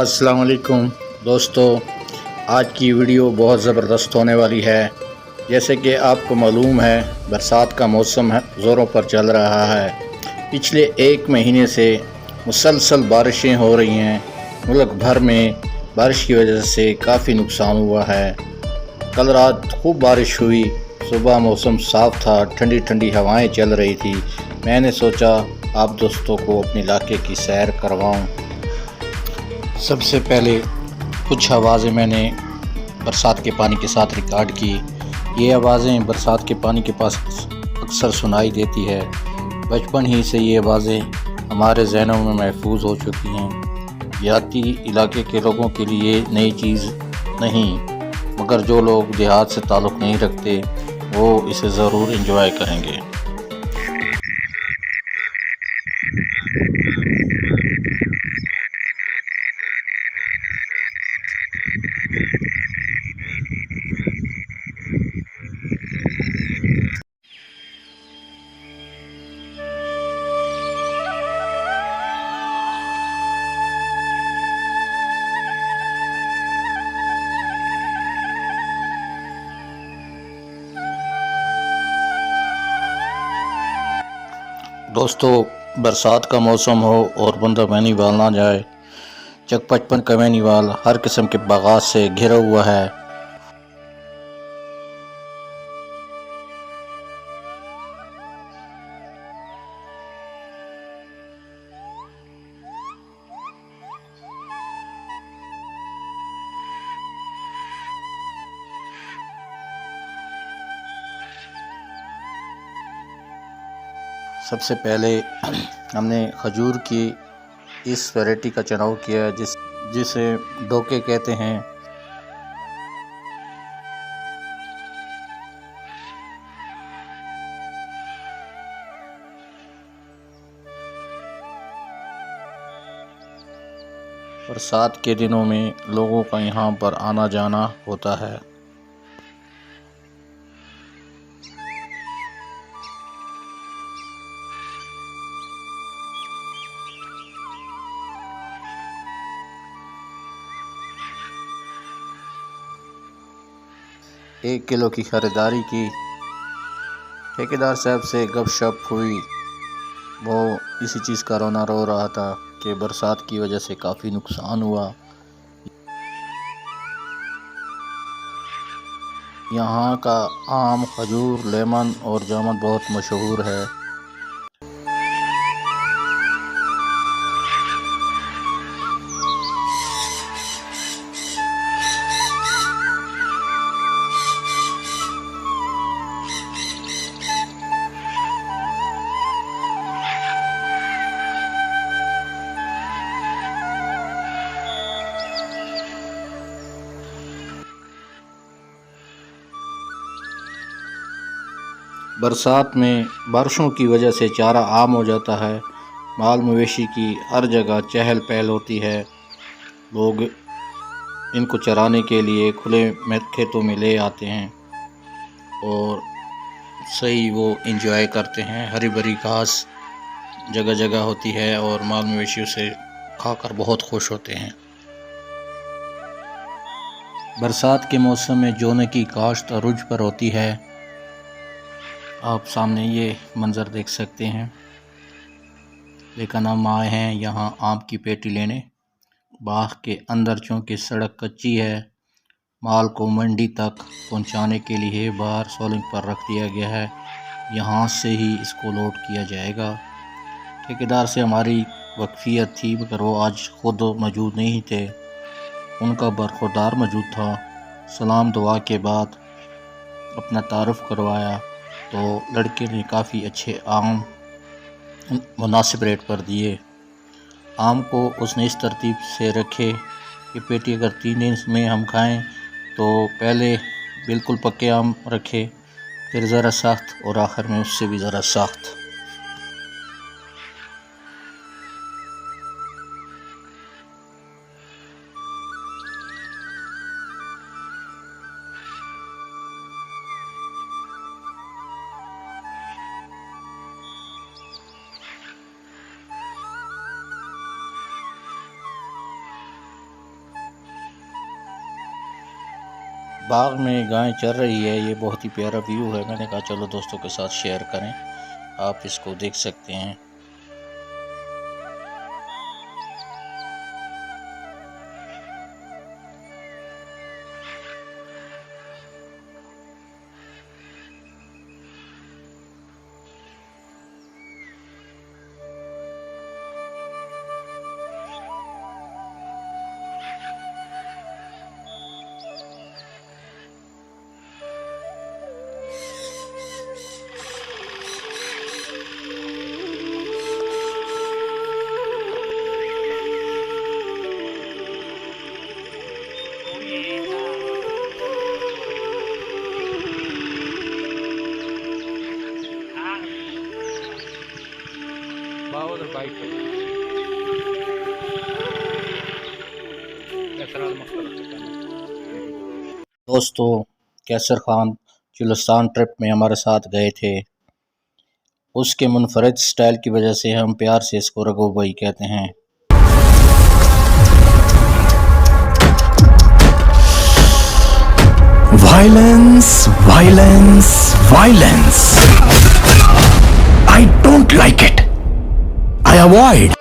अस्सलाम वालेकुम दोस्तों, आज की वीडियो बहुत ज़बरदस्त होने वाली है। जैसे कि आपको मालूम है, बरसात का मौसम है ज़ोरों पर चल रहा है। पिछले एक महीने से मुसलसल बारिशें हो रही हैं। मुल्क भर में बारिश की वजह से काफ़ी नुकसान हुआ है। कल रात खूब बारिश हुई, सुबह मौसम साफ़ था, ठंडी ठंडी हवाएं चल रही थी। मैंने सोचा आप दोस्तों को अपने इलाके की सैर करवाऊं। सबसे पहले कुछ आवाज़ें मैंने बरसात के पानी के साथ रिकॉर्ड की। ये आवाज़ें बरसात के पानी के पास अक्सर सुनाई देती है। बचपन ही से ये आवाज़ें हमारे जहनों में महफूज हो चुकी हैं। देहाती इलाके के लोगों के लिए नई चीज़ नहीं, मगर जो लोग देहात से ताल्लुक़ नहीं रखते वो इसे ज़रूर एंजॉय करेंगे। दोस्तों, बरसात का मौसम हो और बंदा मैनीवाल ना जाए। चक 55 का मैनीवाल हर किस्म के बागात से घिरा हुआ है। सबसे पहले हमने खजूर की इस वैरायटी का चुनाव किया जिसे डोके कहते हैं। बरसात के दिनों में लोगों का यहाँ पर आना जाना होता है। एक किलो की ख़रीदारी की। ठेकेदार साहब से गपशप हुई। वो इसी चीज़ का रोना रो रहा था कि बरसात की वजह से काफ़ी नुकसान हुआ। यहाँ का आम, खजूर, लेमन और जामुन बहुत मशहूर है। बरसात में बारिशों की वजह से चारा आम हो जाता है। माल मवेशी की हर जगह चहल पहल होती है। लोग इनको चराने के लिए खुले में खेतों में ले आते हैं और सही वो एंजॉय करते हैं। हरी भरी घास जगह जगह होती है और माल मवेशी उसे खाकर बहुत खुश होते हैं। बरसात के मौसम में जोने की काश्त अरूज पर होती है। आप सामने ये मंज़र देख सकते हैं। लेकिन हम आए हैं यहाँ आम की पेटी लेने। बाग के अंदर चूँकि सड़क कच्ची है, माल को मंडी तक पहुँचाने के लिए बाहर सोलिंग पर रख दिया गया है। यहाँ से ही इसको लोड किया जाएगा। ठेकेदार से हमारी वक्फियत थी, मगर वो आज खुद मौजूद नहीं थे। उनका बरखुरदार मौजूद था। सलाम दुआ के बाद अपना तारुफ करवाया तो लड़के ने काफ़ी अच्छे आम मुनासिब रेट पर दिए। आम को उसने इस तरतीब से रखे कि पेटी अगर 3 दिन में हम खाएं तो पहले बिल्कुल पक्के आम रखे, फिर ज़रा सख्त और आखिर में उससे भी ज़रा सख्त। बाग में गाय चर रही है। ये बहुत ही प्यारा व्यू है। मैंने कहा चलो दोस्तों के साथ शेयर करें। आप इसको देख सकते हैं। दोस्तों कैसर खान चिलस्तान ट्रिप में हमारे साथ गए थे। उसके मुनफरद स्टाइल की वजह से हम प्यार से इसको रघु भाई कहते हैं। Violence, violence, violence. I don't like it. I avoid.